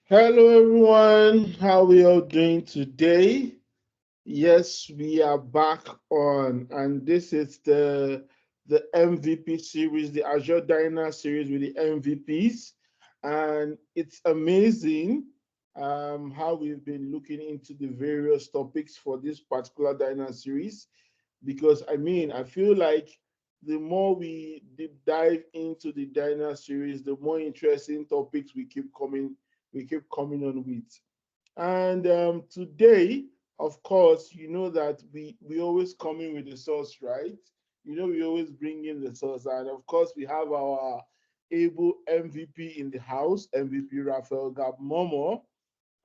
Hello everyone, how are we all doing today? Yes, we are back on, and this is the MVP series, the Azure Dyna series with the MVPs, and it's amazing how we've been looking into the various topics for this particular Dyna series, because I feel like the more we deep dive into the Dyna series, the more interesting topics we keep coming on with. And today, of course, you know that we always come in with the sauce, right? You know, we always bring in the sauce, and of course, we have our able MVP in the house, MVP Rafael Gabmomo,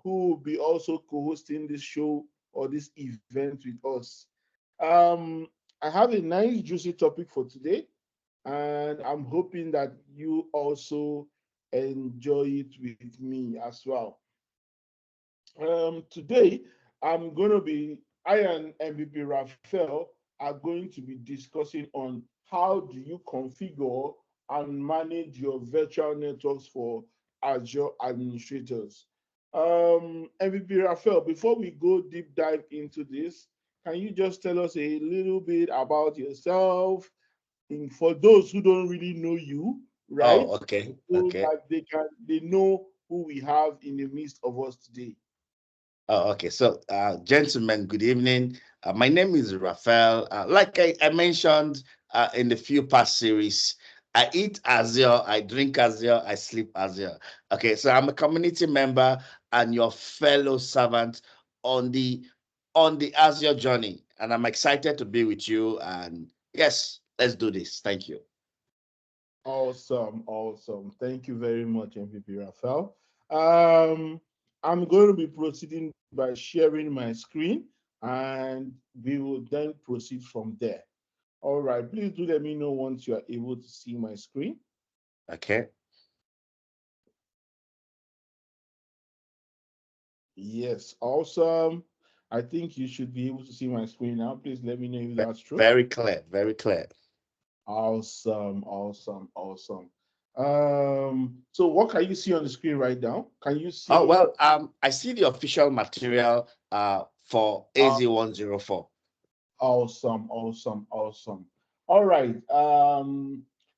who will be also co-hosting this show or this event with us. Um, I have a nice juicy topic for today, and I'm hoping that you also enjoy it with me as well. Today, I and MVP Raphael are going to be discussing on how do you configure and manage your virtual networks for Azure administrators. MVP Raphael, before we go deep dive into this, can you just tell us a little bit about yourself? And for those who don't really know you, right? Oh, okay, So okay. that they know who we have in the midst of us today. Oh, okay. So, gentlemen, good evening. My name is Raphael. Like I mentioned in the few past series, I eat Azure, I drink Azure, I sleep Azure. Okay, so I'm a community member and your fellow servant on the Azure journey, and I'm excited to be with you. And yes, let's do this. Thank you. Awesome, awesome. Thank you very much, MVP Raphael. Um, I'm going to be proceeding by sharing my screen and we will then proceed from there. All right, please do let me know once you are able to see my screen. Okay. Yes, awesome. I think you should be able to see my screen now. Please let me know if that's true. Very clear. Very clear. Awesome, awesome, awesome. So what can you see on the screen right now? Can you Oh, see? well, I see the official material for AZ-104. Awesome, awesome, awesome. All right.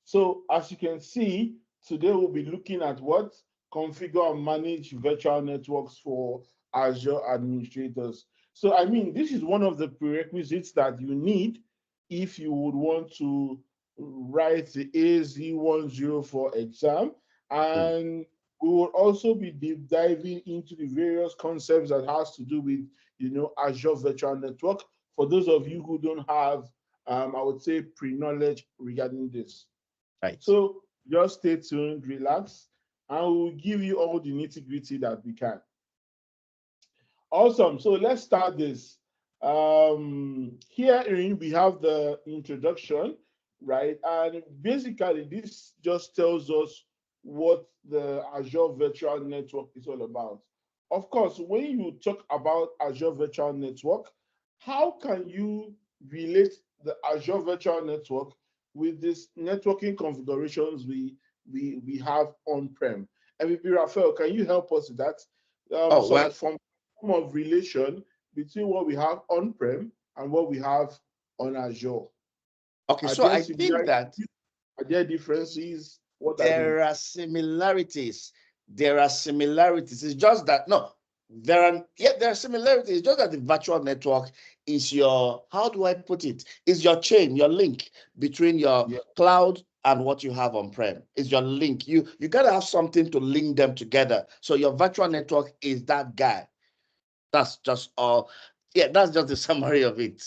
So as you can see, today we'll be looking at what configure and manage virtual networks for Azure administrators. So this is one of the prerequisites that you need if you would want to write the AZ-104 exam. Mm. And we will also be deep diving into the various concepts that has to do with Azure Virtual Network for those of you who don't have, I would say, pre-knowledge regarding this. Right. So just stay tuned, relax, and we'll give you all the nitty-gritty that we can. Awesome. So let's start this. Herein we have the introduction, right? And basically, this just tells us what the Azure Virtual Network is all about. Of course, when you talk about Azure Virtual Network, how can you relate the Azure Virtual Network with these networking configurations we have on-prem? MVP Raphael, can you help us with that? Oh, Some well, form of relation between what we have on-prem and what we have on Azure. okay. Are So there I think similarities? that Are there differences? What are they? there are similarities. There are similarities. It's just that no, there are similarities. It's just that the virtual network is your, how do I put it? Is your chain, your link between your Yeah. cloud and what you have on prem. Is your link. You gotta have something to link them together. So your virtual network is that guy. That's just all. Yeah, that's just the summary of it.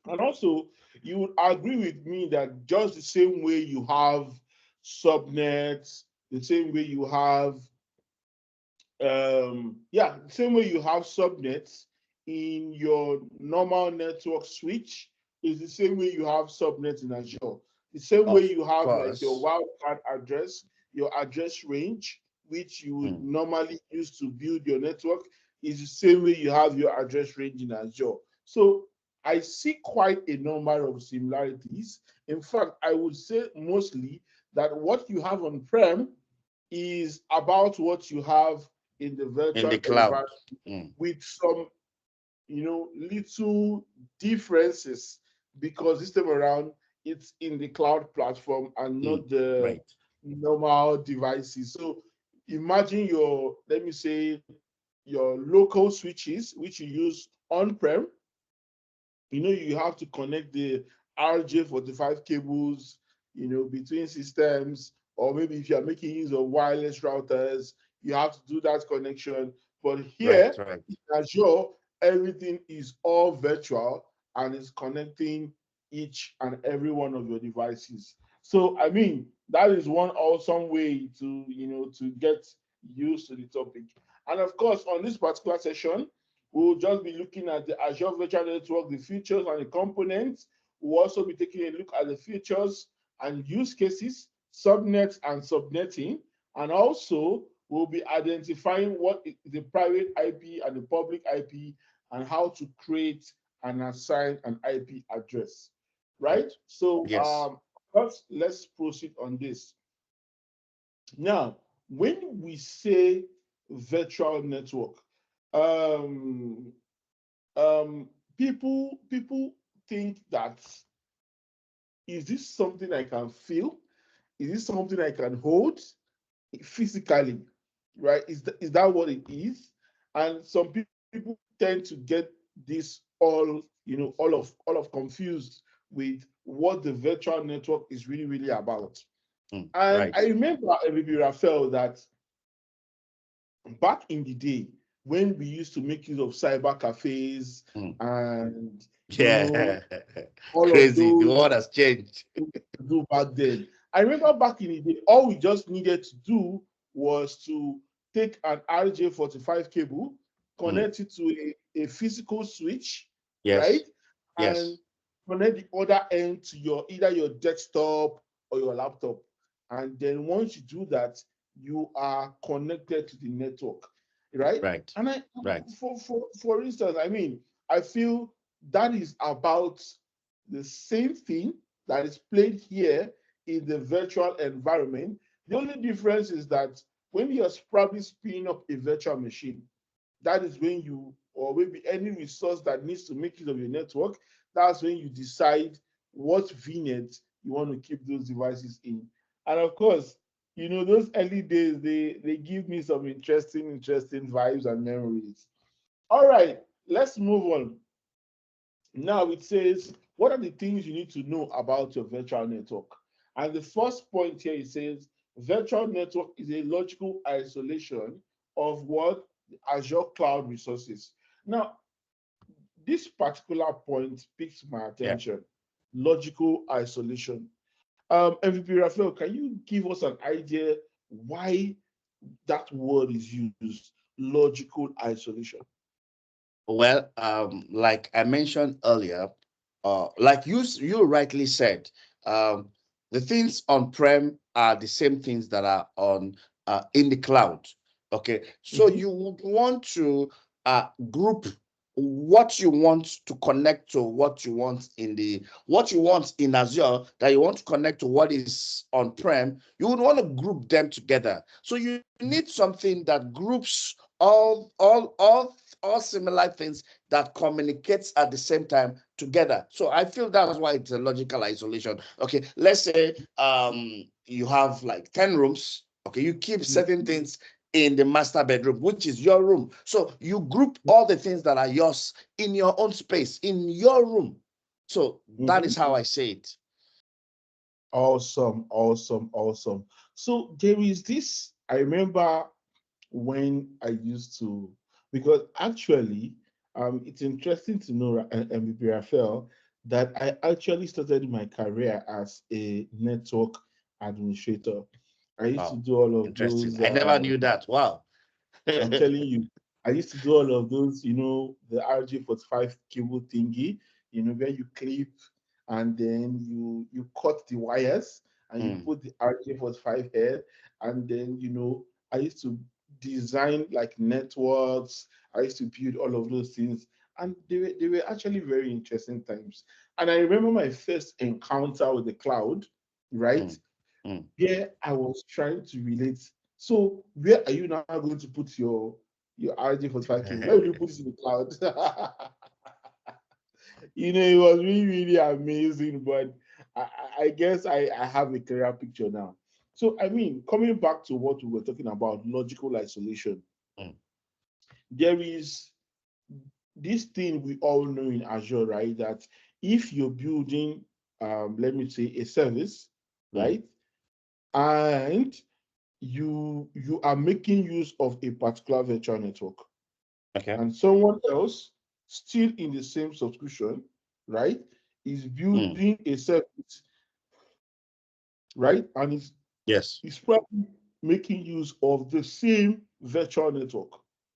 And also, you would agree with me that just the same way you have subnets, the same way you have the same way you have subnets in your normal network switch is the same way you have subnets in Azure. The same way Of you have like your course. wildcard address, your address range, which you would Hmm. normally use to build your network, is the same way you have your address range in Azure. So I see quite a number of similarities. In fact, I would say mostly that what you have on prem is about what you have in the In virtual the cloud. environment Mm, with some, little differences, because this time around it's in the cloud platform and mm, not the right. normal devices. So imagine your, let me say, your local switches, which you use on-prem. You have to connect the RJ45 cables, between systems, or maybe if you're making use of wireless routers, you have to do that connection. But Right, here right. in Azure, everything is all virtual and is connecting each and every one of your devices. So, I mean, that is one awesome way to get used to the topic. And of course, on this particular session, we'll just be looking at the Azure Virtual Network, the features and the components. We'll also be taking a look at the features and use cases, subnets and subnetting. And also, we'll be identifying what is the private IP and the public IP and how to create and assign an IP address. Right. Right? So, Yes. first, let's proceed on this. Now, when we say virtual network, um, people think that, is this something I can feel? Is this something I can hold physically? Right? Is that what it is? And some people tend to get this all of confused with what the virtual network is really really about. Mm, And right. I remember, MVP Raphael, that back in the day when we used to make use of cyber cafes Mm. and Yeah. all of Crazy. The those world has changed. to do back then. I remember back in the day, all we just needed to do was to take an RJ45 cable, Mm, connect it to a physical switch, right? yes. And Yes. connect the other end to either your desktop or your laptop. And then once you do that, you are connected to the network, right? Right. And I, Right. for instance, I mean, I feel that is about the same thing that is played here in the virtual environment. The only difference is that when you're probably spinning up a virtual machine, that is when you, or maybe any resource that needs to make use of your network, that's when you decide what VNet you want to keep those devices in. And of course, those early days, they give me some interesting vibes and memories. All right, let's move on. Now it says, what are the things you need to know about your virtual network? And the first point here, it says, virtual network is a logical isolation of what? The Azure cloud resources. Now, this particular point piques my Yeah. attention. Logical isolation. MVP Raphael, can you give us an idea why that word is used? Logical isolation. Well, like I mentioned earlier, like you rightly said, um, the things on-prem are the same things that are on in the cloud. Okay, so Mhm, you would want to group what you want to connect to what you want in Azure that you want to connect to what is on-prem. You would want to group them together. So you need something that groups all similar things that communicates at the same time together. So I feel that's why it's a logical isolation. Okay, let's say you have like 10 rooms. Okay, you keep certain things in the master bedroom, which is your room. So you group all the things that are yours in your own space, in your room. So that mhm. is how I say it. Awesome, awesome, awesome. So there is this, I remember when I used to, because actually, it's interesting to know, MVP Raphael, that I actually started my career as a network administrator. I used to Wow, do all of interesting. those. I never knew that. Wow. I'm telling you, I used to do all of those, the RJ45 cable thingy, where you clip and then you cut the wires and you Mm, put the RJ45 head. And then, I used to design like networks. I used to build all of those things. And they were actually very interesting times. And I remember my first encounter with the cloud, right? mm, mm, Here I was trying to relate So where are you now going to put your RJ45 cable? Where will you put it in the cloud? It was really, really amazing. But I guess I have a clearer picture now. So, I mean, coming back to what we were talking about, logical isolation, Mm. there is this thing we all know in Azure, right? That if you're building, let me say, a service, Mm. right, and you are making use of a particular virtual network, Okay. and someone else still in the same subscription, right, is Mm. building a service, right, and Yes. is probably making use of the same virtual network.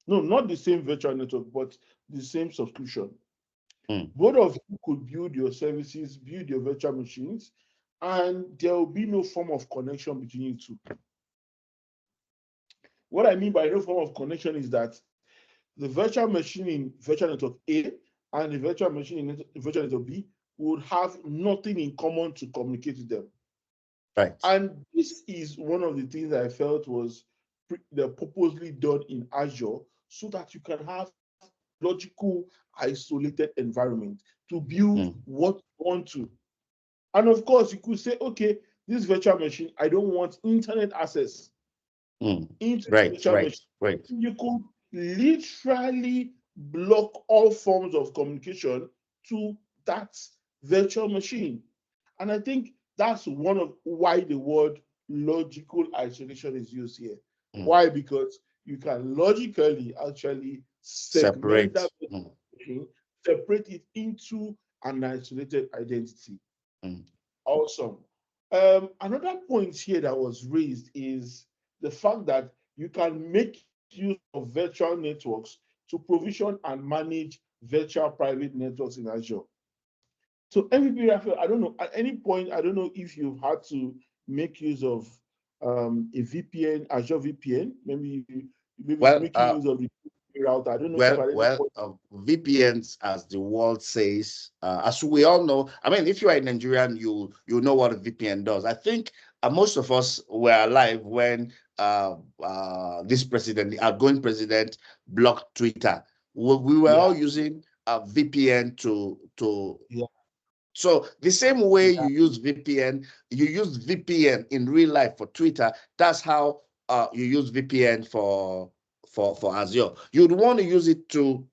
No, not the same virtual network, but the same subscription. Mm. Both of you could build your services, build your virtual machines, and there will be no form of connection between you two. What I mean by no form of connection is that the virtual machine in virtual network A and the virtual machine in virtual network B would have nothing in common to communicate with them. Right. And this is one of the things I felt was purposely done in Azure so that you can have logical, isolated environment to build Mm. what you want to. And of course, you could say, okay, this virtual machine, I don't want internet access Mm. into the Right. virtual Right. machine. Right. You could literally block all forms of communication to that virtual machine. And I think that's one of why the word logical isolation is used here. Mm. Why? Because you can logically actually segment Separate. that Mm. machine, separate it into an isolated identity. Mm. Awesome. Another point here that was raised is the fact that you can make use of virtual networks to provision and manage virtual private networks in Azure. So MVP, Raphael, I don't know, at any point, I don't know if you've had to make use of a VPN, Azure VPN, maybe Well, making use of the router. I don't know if well, at any well, point. VPNs, as the world says, as we all know. I mean, if you are a Nigerian, you know what a VPN does. I think most of us were alive when this president, the outgoing president, blocked Twitter. We were Yeah, all using a VPN to. yeah, So the same way yeah. you use VPN, you use VPN in real life for Twitter. That's how you use VPN for Azure. You'd want to use it to,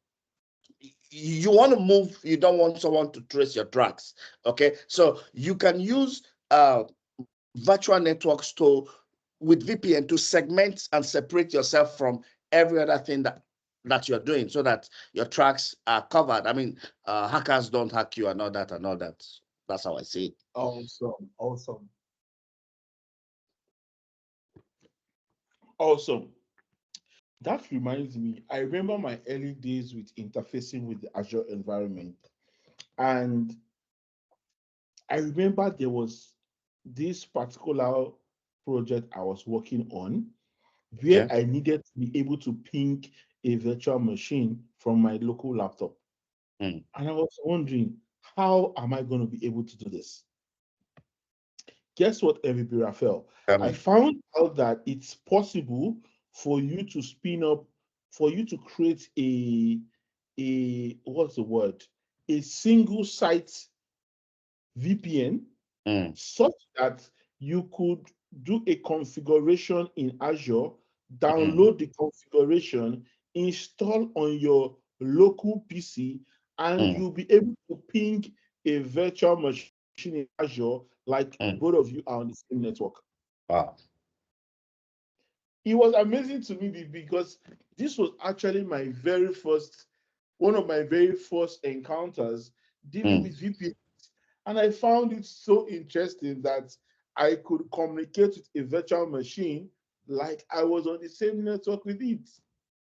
you want to move, you don't want someone to trace your tracks. Okay, so you can use virtual networks to, with VPN, to segment and separate yourself from every other thing that you're doing, so that your tracks are covered. I mean, hackers don't hack you and all that and all that. That's how I see it. Awesome, awesome, awesome. That reminds me, I remember my early days with interfacing with the Azure environment. And I remember there was this particular project I was working on where Okay. I needed to be able to ping a virtual machine from my local laptop. Mm. And I was wondering, how am I going to be able to do this? Guess what, MVP Raphael? Tell I me. found out that it's possible for you to spin up, for you to create a what's the word? A single site VPN Mm. such that you could do a configuration in Azure, Mm. download the configuration, install on your local PC, and Mm. you'll be able to ping a virtual machine in Azure like both Mm. of you are on the same network. Wow. It was amazing to me because this was actually one of my very first encounters dealing Mm. with VPN. And I found it so interesting that I could communicate with a virtual machine like I was on the same network with it.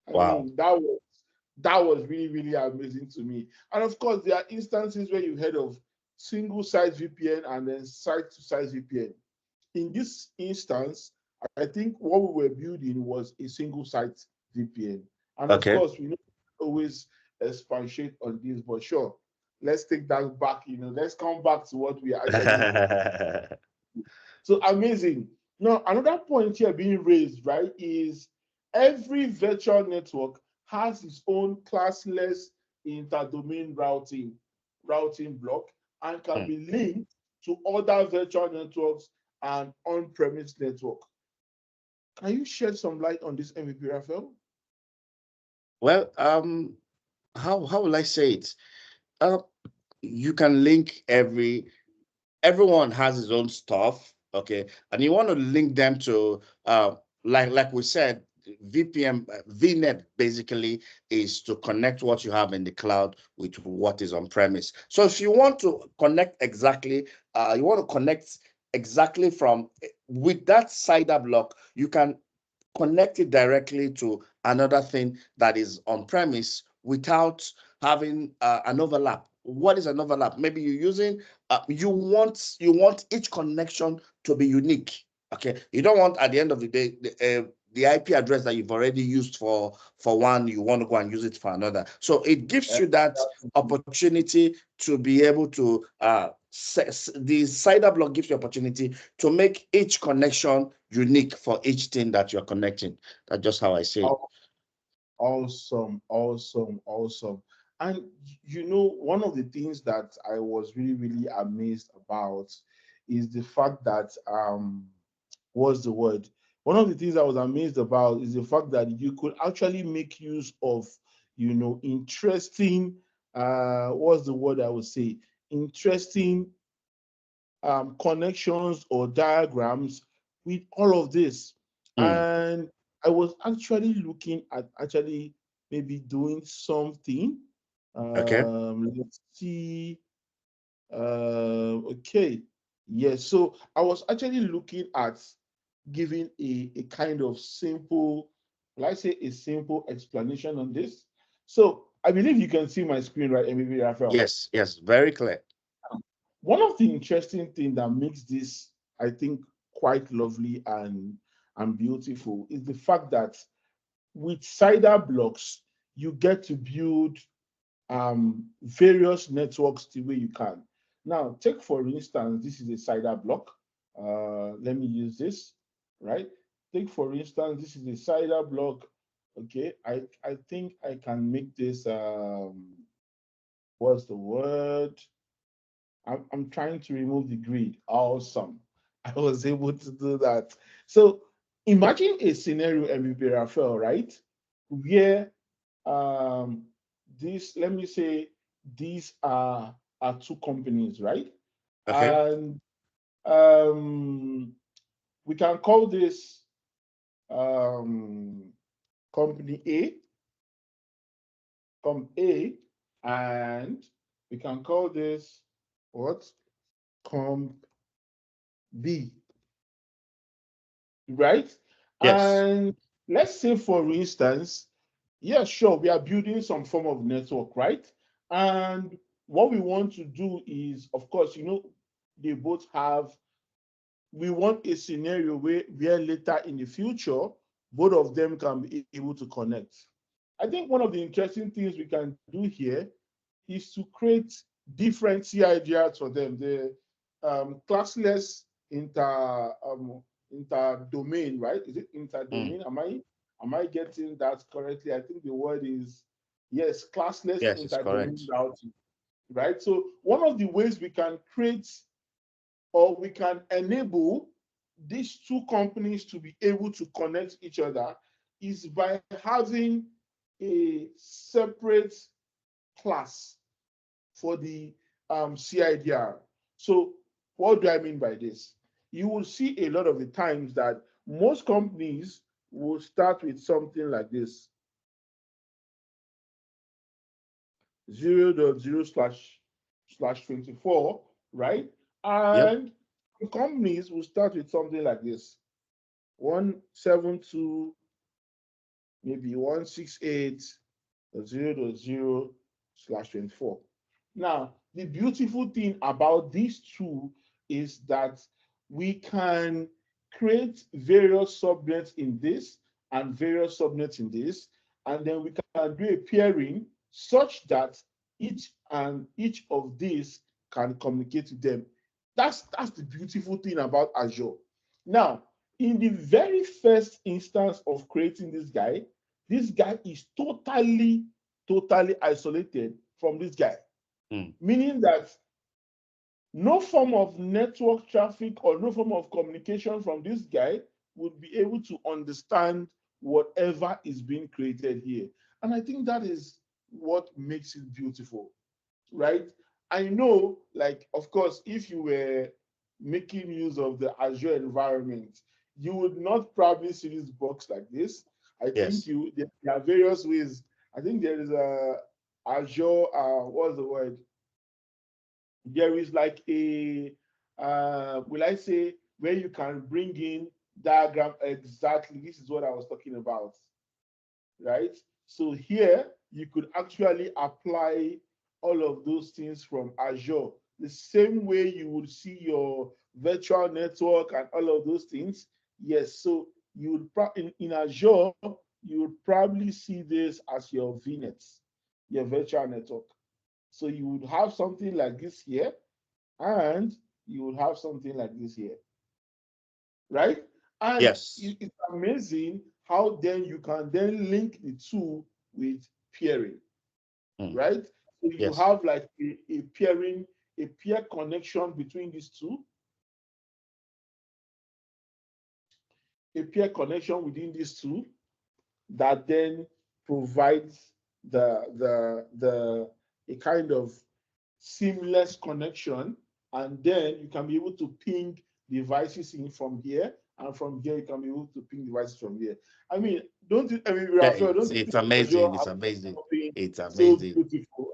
I Wow. mean, that was really, really amazing to me. And of course, there are instances where you heard of single site VPN and then site to site VPN. In this instance, I think what we were building was a single site VPN. And of Okay. course, we don't always expatiate on this, but sure, let's take that back. Let's come back to what we are actually. So amazing. Now, another point here being raised, right, is every virtual network has its own classless interdomain routing block and can Mm. be linked to other virtual networks and on-premise network. Can you shed some light on this, MVP Raphael? Well, how will I say it? Uh, you can link everyone has his own stuff, okay, and you want to link them to like we said, VPN, VNet basically is to connect what you have in the cloud with what is on premise. So if you want to connect exactly, you want to connect exactly from with that CIDR block, you can connect it directly to another thing that is on premise without having an overlap. What is an overlap? Maybe you're using you want each connection to be unique. Okay, you don't want at the end of the day the IP address that you've already used for one, you want to go and use it for another. So it gives you that opportunity to be able to the CIDR block gives you opportunity to make each connection unique for each thing that you're connecting. That's just how I see it. Awesome, awesome, awesome. And one of the things that I was really, really amazed about is the fact that what's the word? One of the things I was amazed about is the fact that you could actually make use of, interesting what's the word I would say? Interesting connections or diagrams with all of this. Mm. And I was actually looking at actually maybe doing something. Okay. Let's see. Okay. Yes. So I was actually looking at giving a kind of simple, let's say a simple explanation on this. So I believe you can see my screen, right, maybe Raphael? Yes, yes, very clear. One of the interesting things that makes this, I think, quite lovely and beautiful is the fact that with CIDR blocks, you get to build various networks the way you can. Now, take for instance, this is a CIDR block. Let me use this, right? Take for instance, this is a CIDR block. Okay, I think I can make this, what's the word? I'm trying to remove the grid. Awesome. I was able to do that. So imagine a scenario, MVP Raphael, right? Where um this, let me say, these are two companies, right? Okay. And um we can call this um company A, A, and we can call this what? Comp B, right? Yes. And let's say, for instance, yeah, sure, we are building some form of network, right? And what we want to do is, of course, they both have, we want a scenario where later in the future, both of them can be able to connect. I think one of the interesting things we can do here is to create different CIDRs for them. The classless inter-domain, right? Is it Mm. interdomain? Am I getting that correctly? I think the word is, yes, classless Yes, it's interdomain correct. routing, right? So one of the ways we can create or we can enable these two companies to be able to connect each other is by having a separate class for the CIDR. So what do I mean by this? You will see a lot of the times that most companies will start with something like this: 0.0 slash 24, right? Yep. And companies will start with something like this: 172, maybe 168.0.0 slash 24. Now, the beautiful thing about these two is that we can create various subnets in this and various subnets in this, and then we can do a pairing such that each of these can communicate to them. That's the beautiful thing about Azure. Now, in the very first instance of creating this guy is totally isolated from this guy, meaning that no form of network traffic or no form of communication from this guy would be able to understand whatever is being created here. And I think that is what makes it beautiful, right? I know, like, of course, if you were making use of the Azure environment, you would not probably see this box like this. I think Yes. there are various ways. I think there is a Azure, what's the word? There is like a, will I say, where you can bring in diagram exactly. This is what I was talking about, right? So here you could actually apply all of those things from Azure the same way you would see your virtual network and all of those things. Yes, so you would in Azure you would probably see this as your VNet, your virtual network. So you would have something like this here, and you would have something like this here, right? And Yes. it's amazing how then you can then link the two with peering, right? So you Yes. have like a peering, a peer connection between these two, a peer connection within these two that then provides the a kind of seamless connection, and then you can be able to ping devices in from here, and from here you can be able to ping devices from here. I mean, don't you, I mean, Yeah, Raphael, don't you it's think Azure amazing. It's has amazing. something It's so amazing. beautiful?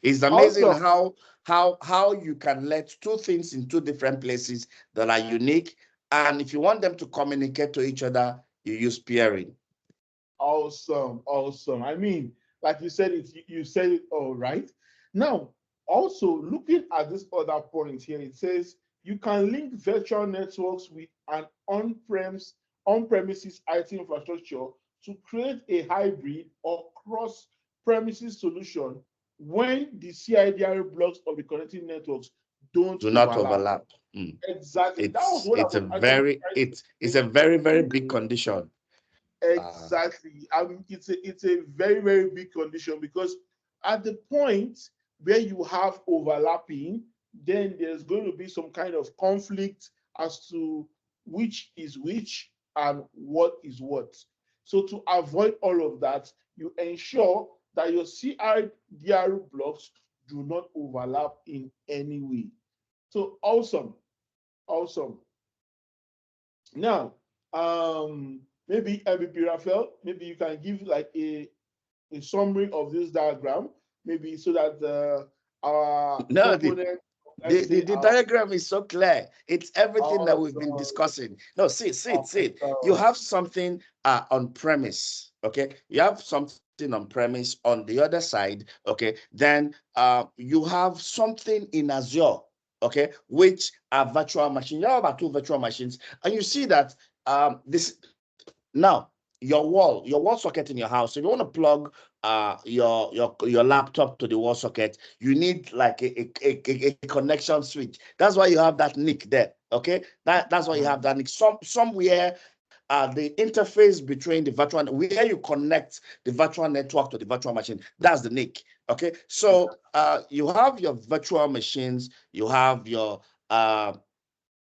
It's amazing Also, how you can let two things in two different places that are unique, and if you want them to communicate to each other, you use peering. awesome. I mean, like you said it, you said it all right. Now, also looking at this other point here, it says you can link virtual networks with an on-premises IT infrastructure to create a hybrid or cross-premises solution when the CIDR blocks of the connecting networks don't Do not overlap. overlap. Mm. Exactly. That was what I It's a was actually very trying to it's say. a very very big condition. Uh, Exactly. It's a very big condition, because at the point where you have overlapping, then there's going to be some kind of conflict as to which is which and what is what. So to avoid all of that, you ensure that your CIDR blocks do not overlap in any way. So awesome. Now, maybe MVP Raphael, maybe you can give like a summary of this diagram, maybe so that our no, proponent, let's say the our diagram is so clear. It's everything that we've been awesome, discussing. No, see it. You awesome. have something on premise, okay? You have something on premise on the other side, okay? Then you have something in Azure, okay, which are virtual machines. You have about two virtual machines, and you see that this now your wall socket in your house. If you want to plug your laptop to the wall socket, you need like a connection switch. That's why you have that nick there. Okay, that's why you have that nick. Somewhere the interface between the virtual, where you connect the virtual network to the virtual machine, that's the nick. Okay, so you have your virtual machines, uh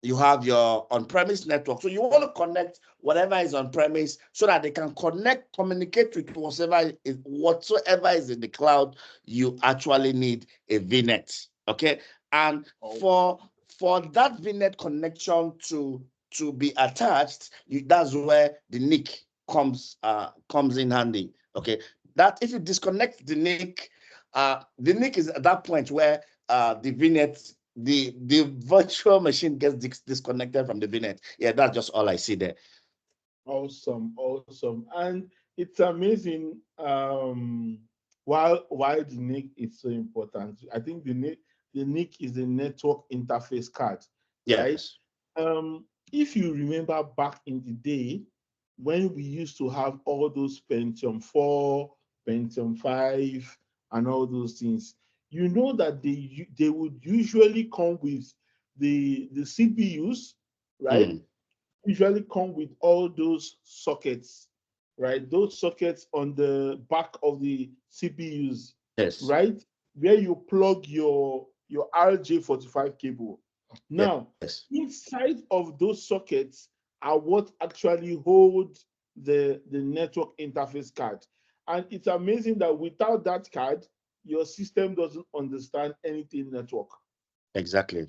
you have your on-premise network. So you want to connect whatever is on-premise so that they can communicate with whatsoever is in the cloud. You actually need a VNet. Okay. And for that VNet connection to be attached, that's where the NIC comes in handy. Okay. That if you disconnect the NIC is at that point where the VNet the virtual machine gets disconnected from the VNet. Yeah, that's just all I see there. Awesome. And it's amazing why the NIC is so important. I think the NIC is the network interface card, right? Yes. If you remember back in the day when we used to have all those Pentium 4, Pentium 5, and all those things, you know that they would usually come with the CPUs, right? Mm. usually come with all those sockets, right? Those sockets on the back of the CPUs, Yes. right? Where you plug your RJ45 cable. Now, Yes. inside of those sockets are what actually hold the network interface card. And it's amazing that without that card, your system doesn't understand anything network, Exactly.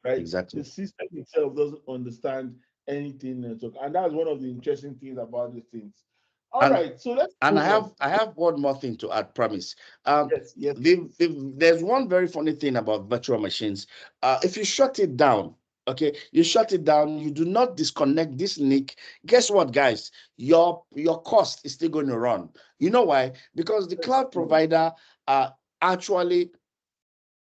right? The Exactly. system itself doesn't understand anything network. And that's one of the interesting things about these things. All And right, so let's and move on. I have one more thing to add, promise. Um, Yes, yes. there's one very funny thing about virtual machines. If you shut it down, okay, you shut it down, you do not disconnect this NIC. Guess what, guys? Your cost is still going to run. You know why? Because the Yes, cloud provider actually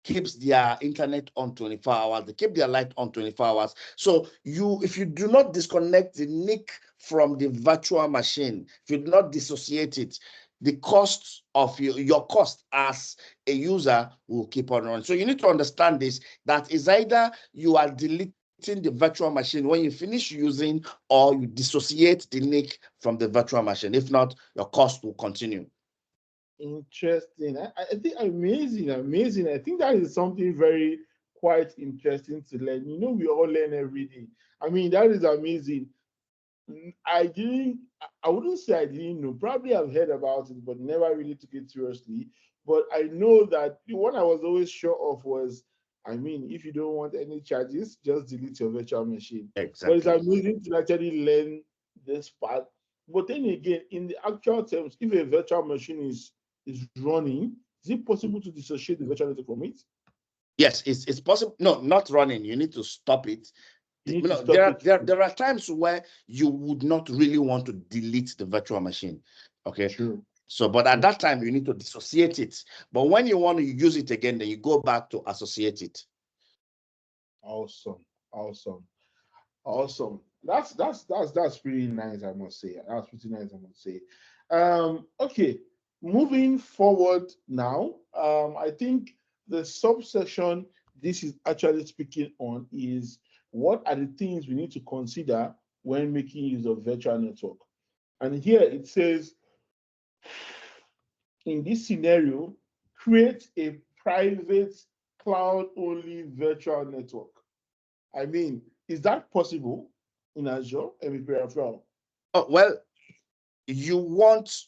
keeps their internet on 24 hours. They keep their light on 24 hours. So if you do not disconnect the NIC from the virtual machine, if you do not dissociate it, the cost of your cost as a user will keep on running. So you need to understand this, that is either you are deleting the virtual machine when you finish using, or you dissociate the NIC from the virtual machine. If not, your cost will continue. interesting. I think amazing, amazing. I think that is something very quite interesting to learn. You know, we all learn every day. I mean, that is amazing. I didn't, I wouldn't say I didn't know. Probably I've heard about it, but never really took it seriously. But I know that the one I was always sure of was, I mean, if you don't want any charges, just delete your virtual machine. But it's Exactly. amazing to actually learn this part. But then again, in the actual terms, if a virtual machine is running, is it possible to dissociate the virtual network from it? Yes, it's possible. No, not running. You need to stop it. You need to No, stop it. there are times where you would not really want to delete the virtual machine. Okay. True. So, but at that time, you need to dissociate it. But when you want to use it again, then you go back to associate it. Awesome. Awesome. Awesome. That's pretty nice, I must say. That's pretty nice, I must say. Okay, moving forward now. I think the subsection this is actually speaking on is what are the things we need to consider when making use of virtual network. And here it says, in this scenario, create a private cloud-only virtual network. I mean, is that possible in Azure MVP referral? Oh, well, you want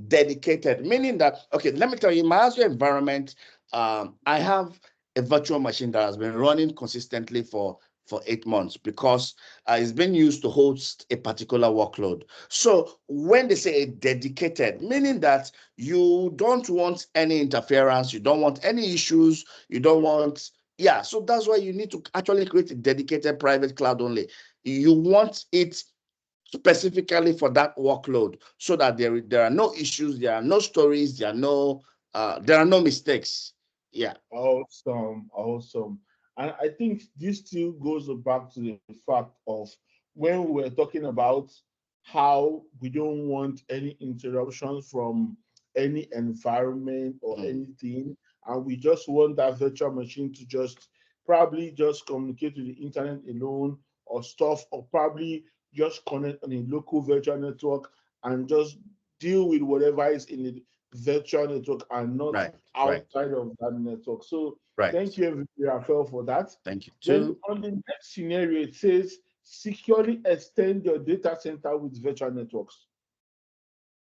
dedicated, meaning that, okay, let me tell you, in my Azure environment, I have a virtual machine that has been running consistently for 8 months because it's been used to host a particular workload. So when they say a dedicated, meaning that you don't want any interference, you don't want any issues, you don't want, yeah. So that's why you need to actually create a dedicated private cloud only. You want it specifically for that workload so that there are no issues, there are no stories, there are no mistakes. Yeah. Awesome, awesome. And I think this still goes back to the fact of when we were talking about how we don't want any interruptions from any environment or Mm. anything, and we just want that virtual machine to just probably just communicate with the internet alone or stuff, or probably just connect on a local virtual network and just deal with whatever is in the virtual network and not Right, right, outside of that network. So right. thank you, Rafael, for that. Thank you Then too. on the next scenario, it says securely extend your data center with virtual networks,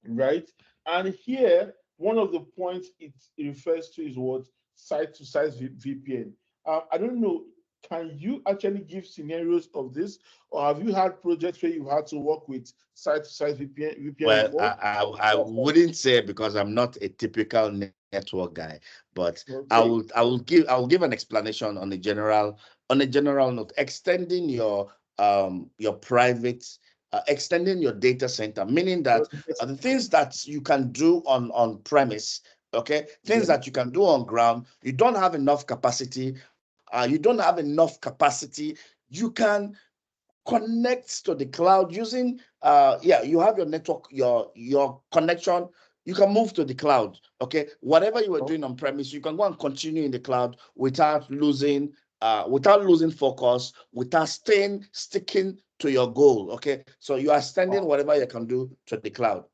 right? And here, one of the points it refers to is what site-to-site VPN. I don't know. Can you actually give scenarios of this, or have you had projects where you had to work with site-to-site VPN Well, before? I wouldn't say, because I'm not a typical network guy, but Okay. I will give an explanation on a general note. Your private extending your data center, meaning that the things that you can do on premise, okay, things Yeah. that you can do on ground, you don't have enough capacity. You don't have enough capacity. You can connect to the cloud using yeah, you have your network, your connection, you can move to the cloud. Okay, whatever you were doing on premise, you can go and continue in the cloud without losing without losing focus, without sticking to your goal. Okay, so you are sending whatever you can do to the cloud.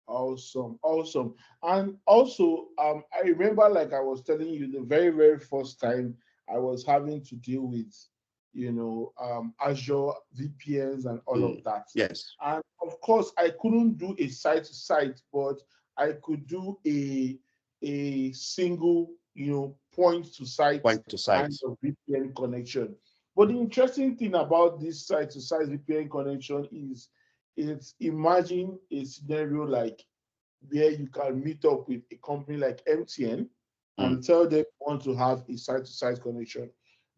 Awesome, awesome. And also, I remember, like I was telling you, the very, very first time I was having to deal with, Azure VPNs and all of that. Yes. And of course, I couldn't do a site-to-site, but I could do a single, point-to-site Point to site. kind of VPN connection. But the interesting thing about this site-to-site VPN connection is it's imagine a scenario like where you can meet up with a company like MTN and tell them you want to have a site-to-site connection.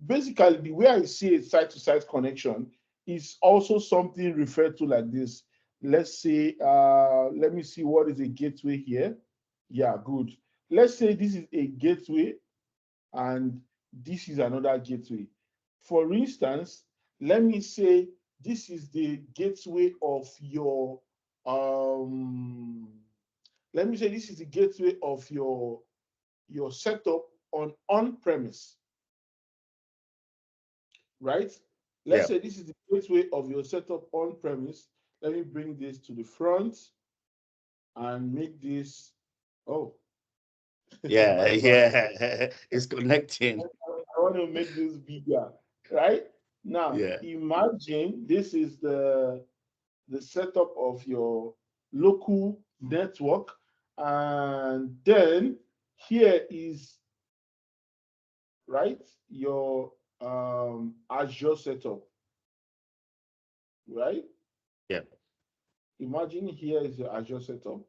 Basically, the way I see a site-to-site connection is also something referred to like this. Let's say, let me see what is a gateway here. Yeah, good. Let's say this is a gateway and this is another gateway. For instance, let me say this is the gateway of your let me say this is the gateway of your setup on-premise, right? Let's Yeah. say this is the gateway of your setup on-premise. Let me bring this to the front and make this, oh, Yeah, my bad. yeah. It's connecting. I want to make this bigger, right? Now, Yeah. imagine this is the setup of your local network, and then here is, right, your Azure setup, right? Yeah. Imagine here is your Azure setup,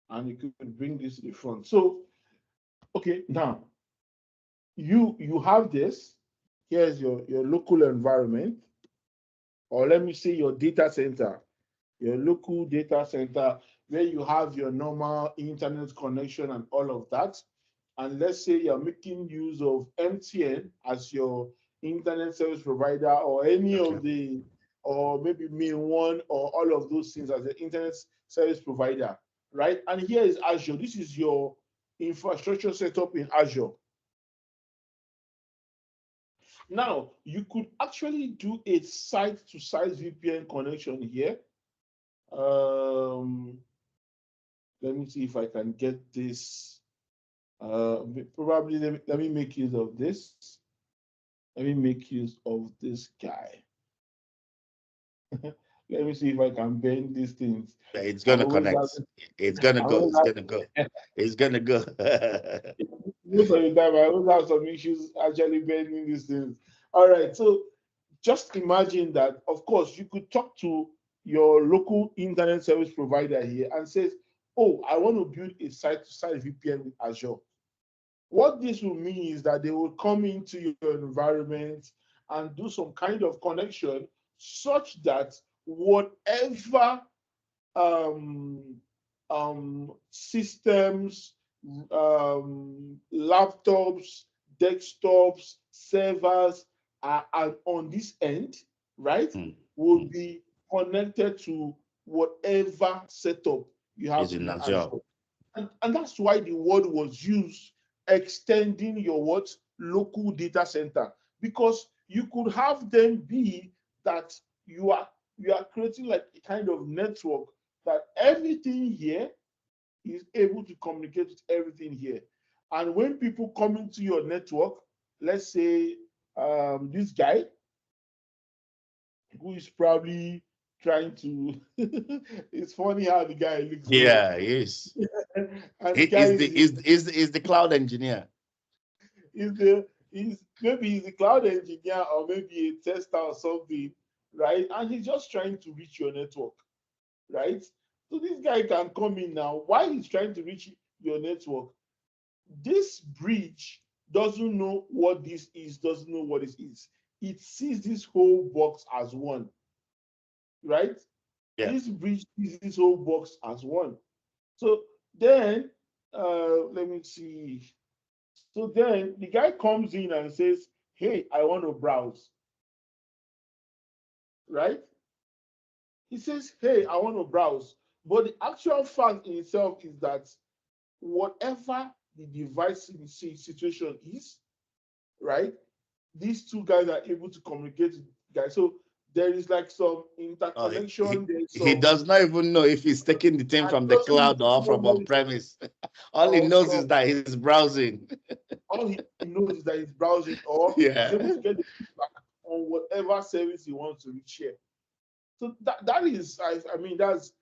and you could bring this to the front. So, okay, now you have this. Here's your local environment, or let me say your data center, your local data center where you have your normal internet connection and all of that. And let's say you're making use of MTN as your internet service provider, or any Okay. of the, or maybe Main One, or all of those things as the internet service provider, right? And here is Azure. This is your infrastructure setup in Azure. Now, you could actually do a site-to-site VPN connection here. Um, let me see if I can get this. Probably let me make use of this. Let me make use of this guy. Let me see if I can bend these things. It's I'm gonna always connect. It's gonna I'm go. always It's gonna go. It's gonna go. most of the time I always have some issues actually bending these things. All right, so just imagine that, of course, you could talk to your local internet service provider here and says, oh, I want to build a site-to-site VPN with Azure. What this will mean is that they will come into your environment and do some kind of connection such that whatever um, systems, laptops, desktops, servers are on this end, right, will be connected to whatever setup you have It's in in Azure. Azure. And that's why the word was used, extending your what local data center, because you could have them be that you are creating like a kind of network that everything here is able to communicate with everything here. And when people come into your network, let's say this guy who is probably trying to it's funny how the guy looks though. Yeah, he is. And He the guy is the cloud engineer. he's maybe he's a cloud engineer or maybe a tester or something, right? And he's just trying to reach your network, right? So this guy can come in now. Why he's trying to reach your network? This bridge doesn't know what this is, doesn't know what this is. It sees this whole box as one, right? Yeah. This bridge sees this whole box as one. So then, let me see. So then the guy comes in and says, hey, I want to browse, right? He says, hey, I want to browse. But the actual fact in itself is that whatever the device situation is, right? These two guys are able to communicate with guys. So there is like some interconnection. There's he some, does not even know if he's taking the thing and from the doesn't cloud or from know on-premise. All he knows is also that he's browsing. all he knows is that he's browsing or he's able Yeah. to get the feedback on whatever service he wants to share. So that is, I mean, that's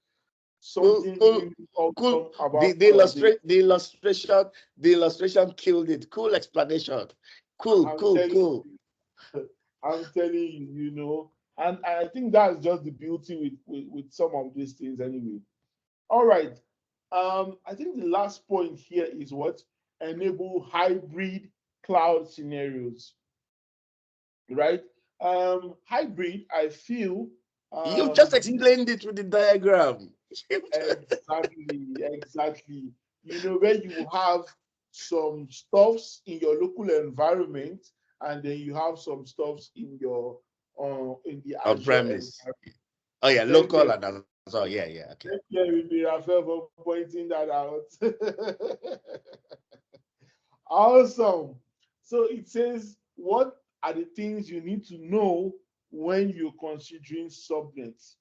Cool, something really, cool, really cool. awesome The, about the all of this. illustrate the illustration killed it. Cool explanation. Cool, I'm cool, telling cool. you, I'm telling you, you know, and I think that's just the beauty with some of these things anyway. All right. I think the last point here is what enable hybrid cloud scenarios, right? Hybrid, I feel You've just this explained it with the diagram. exactly. You know, where you have some stuffs in your local environment, and then you have some stuffs in the On Azure premise. environment. Oh yeah, Thank local you. and as well. Yeah, yeah, okay. Thank you, Rafael, for pointing that out. Awesome. So it says, what are the things you need to know when you're considering subnets?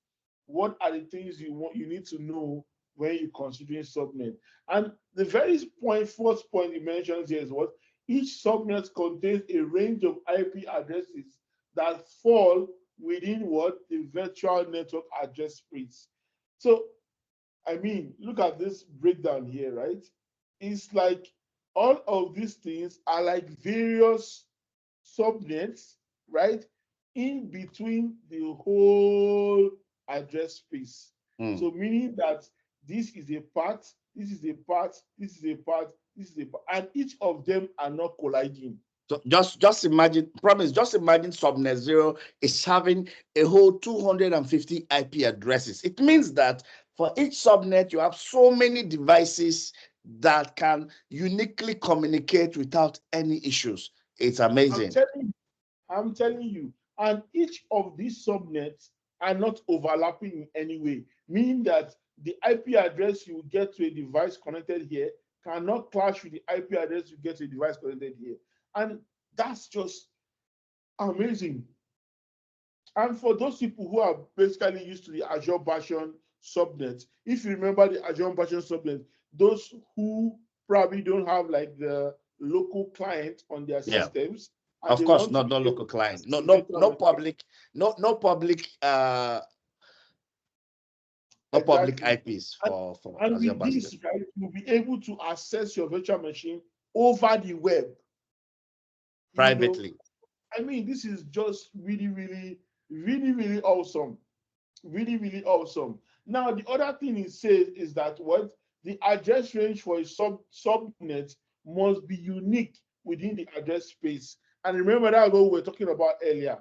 What are the things you need to know when you're considering subnet? And the very first point it mentions here is what each subnet contains a range of IP addresses that fall within what the virtual network address space. So I mean, look at this breakdown here, right? It's like all of these things are like various subnets, right? In between the whole address space. Hmm. So meaning that this is a part, this is a part, this is a part, this is a part, and each of them are not colliding. So just imagine, promise, just imagine subnet zero is having a whole 250 IP addresses. It means that for each subnet, you have so many devices that can uniquely communicate without any issues. It's I'm amazing. telling I'm telling you. And each of these subnets are not overlapping in any way, meaning that the IP address you get to a device connected here cannot clash with the IP address you get to a device connected here. And that's just amazing. And for those people who are basically used to the Azure version subnet, if you remember the Azure version subnet, those who probably don't have like the local client on their Yeah. systems and Of they course, want to not be no able local to client, access the virtual no network. public, no public, no public Exactly. IPs And, for and Azure with Bastion this, right, you'll be able to access your virtual machine over the web. You know, privately. I mean, this is just really, really, really, really awesome. Really, really awesome. Now, the other thing it says is that what the address range for a subnet must be unique within the address space. And remember that what we were talking about earlier.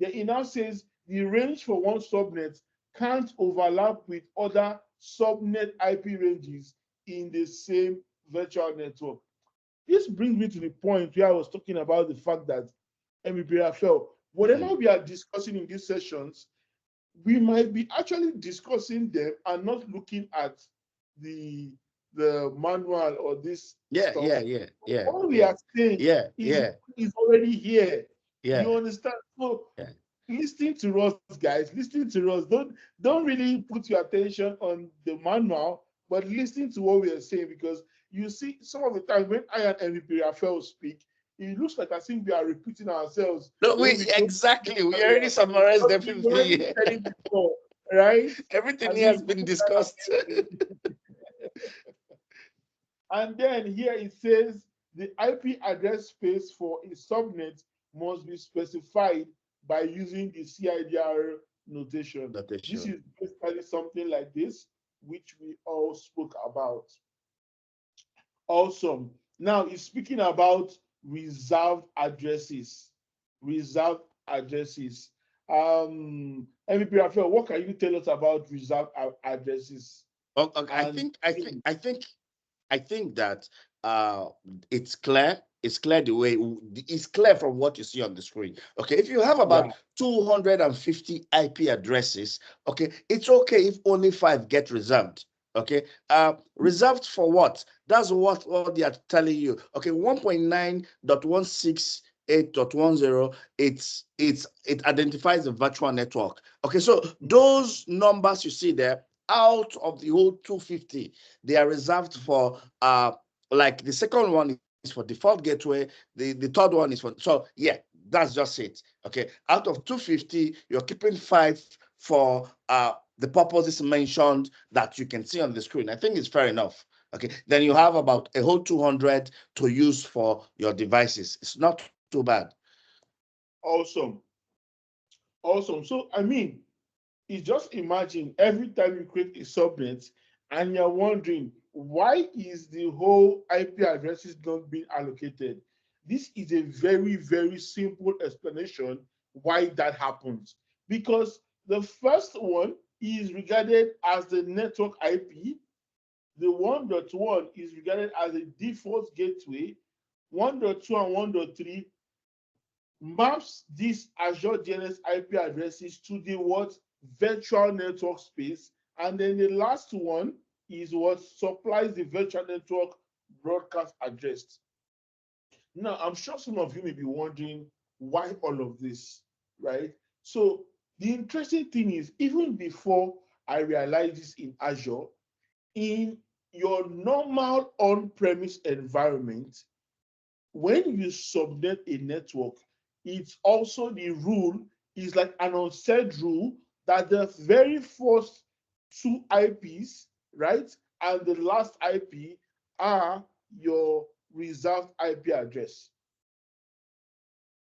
It now says the range for one subnet can't overlap with other subnet IP ranges in the same virtual network. This brings me to the point where I was talking about the fact that MEP whatever Mm. we are discussing in these sessions, we might be actually discussing them and not looking at the the manual or this Yeah, yeah, stuff. yeah, yeah, All we yeah, are saying yeah, is yeah, is already here. You yeah, understand? So yeah. listening to us, guys, listening to us, don't really put your attention on the manual, but listen to what we are saying because you see some of the time when I and MVP Raphael speak, it looks like I think we are repeating ourselves No, when we told exactly. We already summarized but we've already everything. said it before, right? Everything And here has we been put that discussed. and then here it says the IP address space for a subnet must be specified by using the CIDR notation. This Notation. is basically something like this, which we all spoke about. Awesome. Now it's speaking about reserved addresses. Reserved addresses. MVP Raphael, what can you tell us about reserved addresses? Okay, And I think that it's clear. It's clear the way it's clear from what you see on the screen. Okay, if you have yeah, about 250 IP addresses, okay, it's okay if only 5 get reserved. Okay, reserved for what? That's what they are telling you. Okay, 1.9.16 8.10, it identifies the virtual network. Okay, so those numbers you see there, out of the whole 250, they are reserved for like the second one is for default gateway, the third one is for, so yeah, that's just it. Okay, out of 250, you're keeping 5 for the purposes mentioned that you can see on the screen. I think it's fair enough. Okay, then you have about a whole 200 to use for your devices. It's not too bad. Awesome. Awesome. So, I mean, it's just imagine every time you create a subnet and you're wondering why is the whole IP addresses not being allocated. This is a very, very simple explanation why that happens. Because the first one is regarded as the network IP. The 1.1 is regarded as a default gateway. 1.2 and 1.3 maps these Azure DNS IP addresses to the what virtual network space, and then the last one is what supplies the virtual network broadcast address. Now, I'm sure some of you may be wondering why all of this, right? So the interesting thing is, even before I realized this in Azure, in your normal on-premise environment, when you subnet a network, it's also the rule is like an unsaid rule that the very first two IPs, right, and the last IP are your reserved IP address,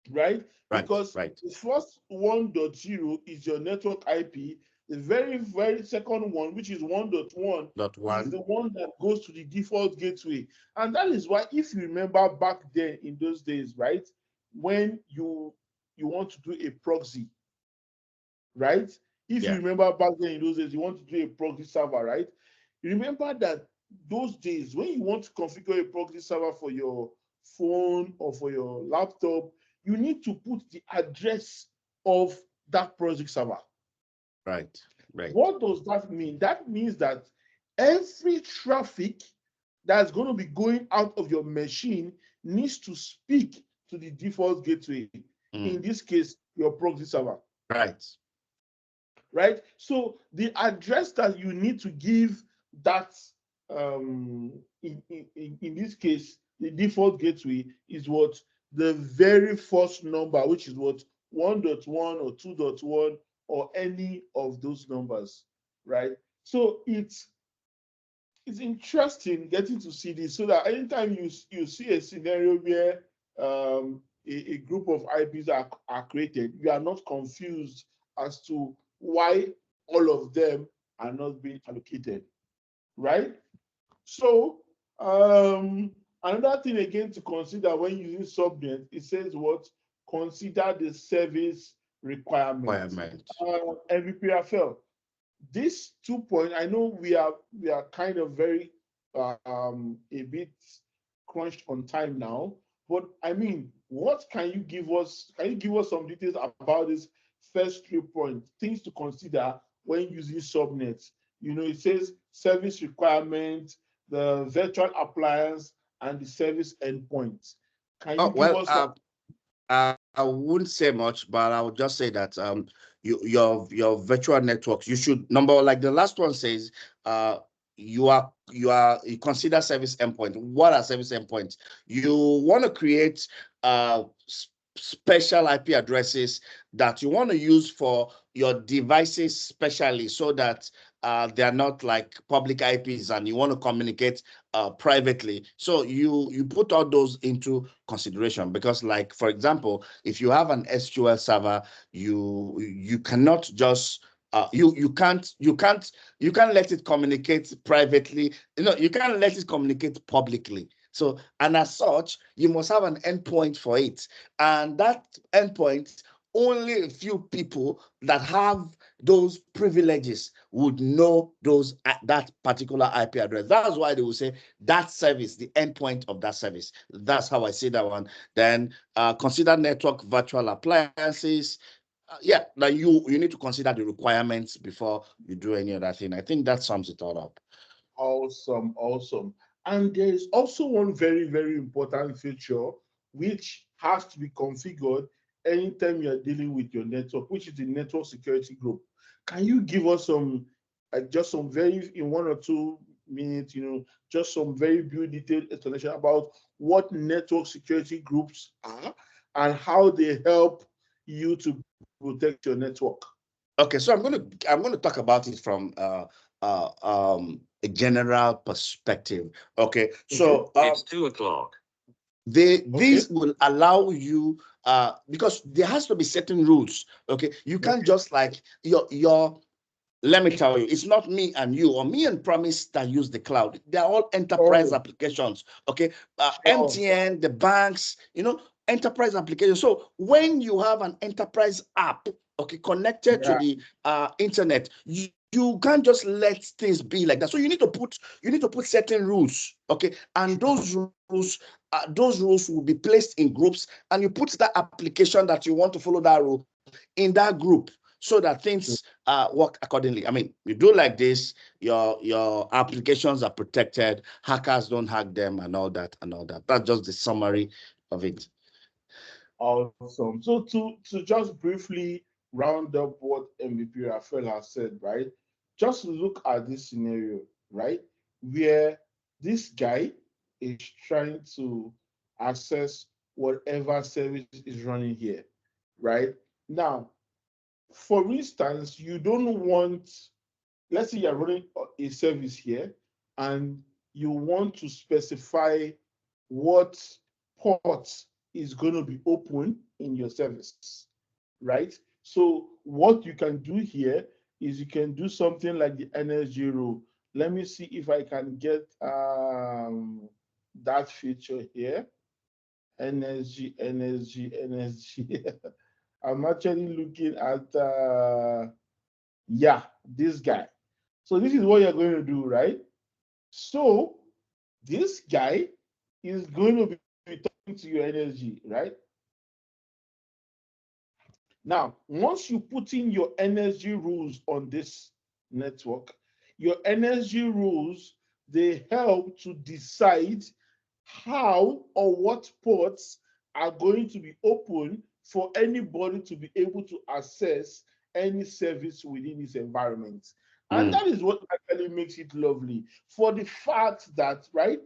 right? Because Right. the first 1.0 is your network IP. The very, very second one, which is 1.1, Dot is one. the one that goes to the default gateway. And that is why, if you remember back then in those days, right, when you want to do a proxy, right? If you Yeah. remember back then in those days, you want to do a proxy server, right? You remember that those days when you want to configure a proxy server for your phone or for your laptop, you need to put the address of that proxy server. Right. Right. What does that mean? That means that every traffic that's going to be going out of your machine needs to speak to the default gateway. In this case, your proxy server. Right. Right? So the address that you need to give that, in this case, the default gateway is what the very first number, which is what 1.1 or 2.1 or any of those numbers, right? So it's interesting getting to see this so that anytime you see a scenario where a group of IPs are created, you are not confused as to why all of them are not being allocated, right? So another thing again to consider when using subnet, it says what? Consider the service requirements. Requirement. MVP Rafael, this 2 point, I know we are kind of very a bit crunched on time now, but I mean, what can you give us? Can you give us some details about this first 3 points, things to consider when using subnets? You know, it says service requirement, the virtual appliance, and the service endpoint. Can you Oh, give well, us some? I wouldn't say much, but I would just say that your virtual networks, you should number like the last one says, you consider service endpoint. What are service endpoints? You want to create special IP addresses that you want to use for your devices specially, so that they are not like public IPs and you want to communicate privately. So you put all those into consideration, because like, for example, if you have an SQL server, you cannot just you can't let it communicate privately. You can't let it communicate publicly. So, and as such, you must have an endpoint for it. And that endpoint, only a few people that have those privileges would know that particular IP address. That's why they will say that service, the endpoint of that service. That's how I see that one. Then consider network virtual appliances. Yeah, now you need to consider the requirements before you do any other thing. I think that sums it all up. Awesome, awesome. And there is also one very, very important feature which has to be configured anytime you are dealing with your network, which is the network security group. Can you give us some, just some very, in 1 or 2 minutes, just some very detailed explanation about what network security groups are and how they help you to protect your network? Okay, so I'm gonna talk about it from a general perspective. Okay, Okay. so It's 2 o'clock. these will allow you because there has to be certain rules. Okay, you can't Okay. just like your let me tell you, it's not me and you or me and Promise that use the cloud. They're all enterprise Oh, applications. Okay, sure. MTN, the banks, enterprise applications. So when you have an enterprise app, okay, connected to Yeah. the internet, you can't just let things be like that. So you need to put certain rules, okay, and those rules will be placed in groups, and you put that application that you want to follow that rule in that group so that things work accordingly. I mean, you do like this, your applications are protected, hackers don't hack them, and all that and all that. That's just the summary of it. Awesome. So to just briefly round up what MVP Raphael has said, right? Just look at this scenario, right? Where this guy is trying to access whatever service is running here, right? Now, for instance, you don't want, let's say you're running a service here and you want to specify what port is going to be open in your service, right? So what you can do here is you can do something like the energy rule. Let me see if I can get that feature here. Energy. I'm actually looking at yeah, this guy. So this is what you're going to do, right? So this guy is going to be talking to your energy, right? Now, once you put in your energy rules on this network, your energy rules, they help to decide how or what ports are going to be open for anybody to be able to access any service within this environment. And Mm, that is what actually makes it lovely. For the fact that, right,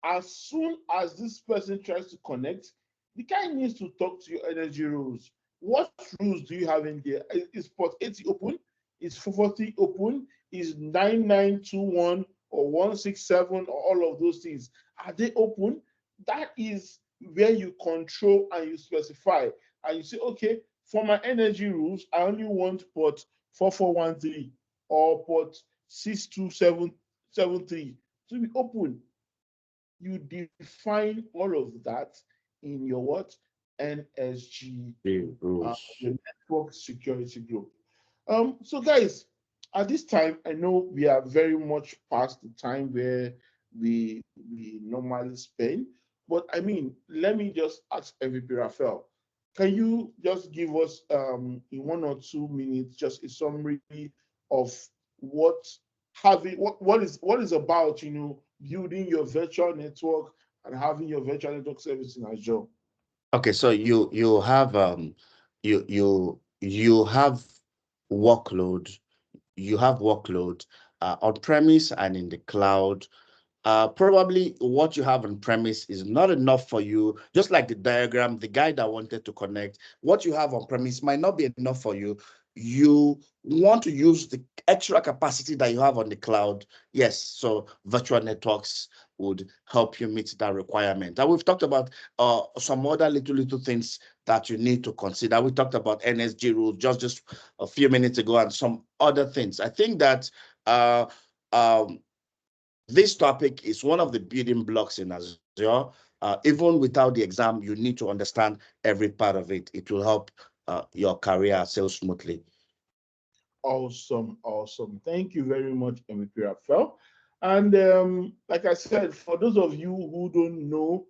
as soon as this person tries to connect, the guy needs to talk to your energy rules. What rules do you have in there? Is port 80 open? Is 440 open? Is 9921 or 167 or all of those things? Are they open? That is where you control and you specify. And you say, okay, for my energy rules, I only want port 4413 or port 62773 to be open. You define all of that in your what? NSG, the rules. the network security group. So guys, at this time, I know we are very much past the time where we normally spend, but I mean, let me just ask MVP Raphael, can you just give us in 1 or 2 minutes just a summary of what what is about building your virtual network and having your virtual network service in Azure? Okay, so you have workload, you have workload on premise and in the cloud. Probably what you have on premise is not enough for you. Just like the diagram, the guy that wanted to connect, what you have on premise might not be enough for you. You want to use the extra capacity that you have on the cloud. Yes, so virtual networks would help you meet that requirement. And we've talked about some other little things that you need to consider. We talked about NSG rules just a few minutes ago and some other things. I think that uh, um, this topic is one of the building blocks in Azure. Even without the exam, you need to understand every part of it. It will help your career sail smoothly. Awesome. Thank you very much, MVP Raphael. And like I said, for those of you who don't know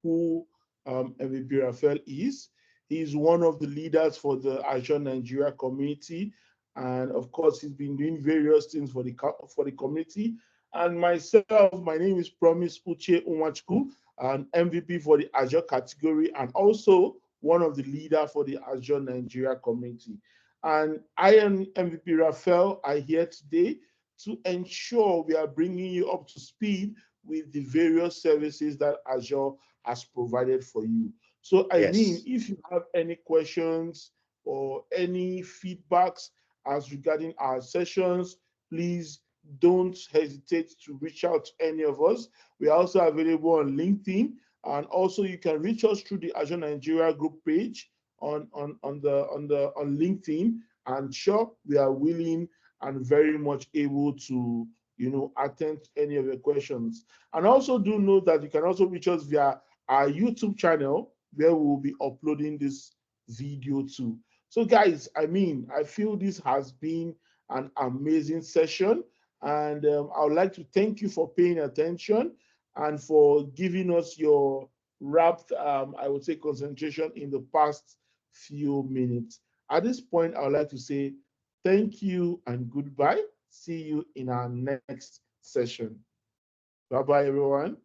who MVP Raphael is, he's one of the leaders for the Azure Nigeria community. And of course, he's been doing various things for the community. And myself, my name is Promise Uche Unwachku. an MVP for the Azure category, and also one of the leader for the Azure Nigeria community. And I am MVP Raphael are here today to ensure we are bringing you up to speed with the various services that Azure has provided for you. So, I mean, Yes. if you have any questions or any feedbacks as regarding our sessions, please don't hesitate to reach out to any of us. We are also available on LinkedIn, and also you can reach us through the Azure Nigeria group page on LinkedIn. And sure, we are willing and very much able to attend to any of your questions. And also do know that you can also reach us via our YouTube channel where we will be uploading this video too. So guys, I mean, I feel this has been an amazing session, and I would like to thank you for paying attention and for giving us your rapt, I would say, concentration in the past few minutes. At this point, I would like to say thank you and goodbye. See you in our next session. Bye bye, everyone.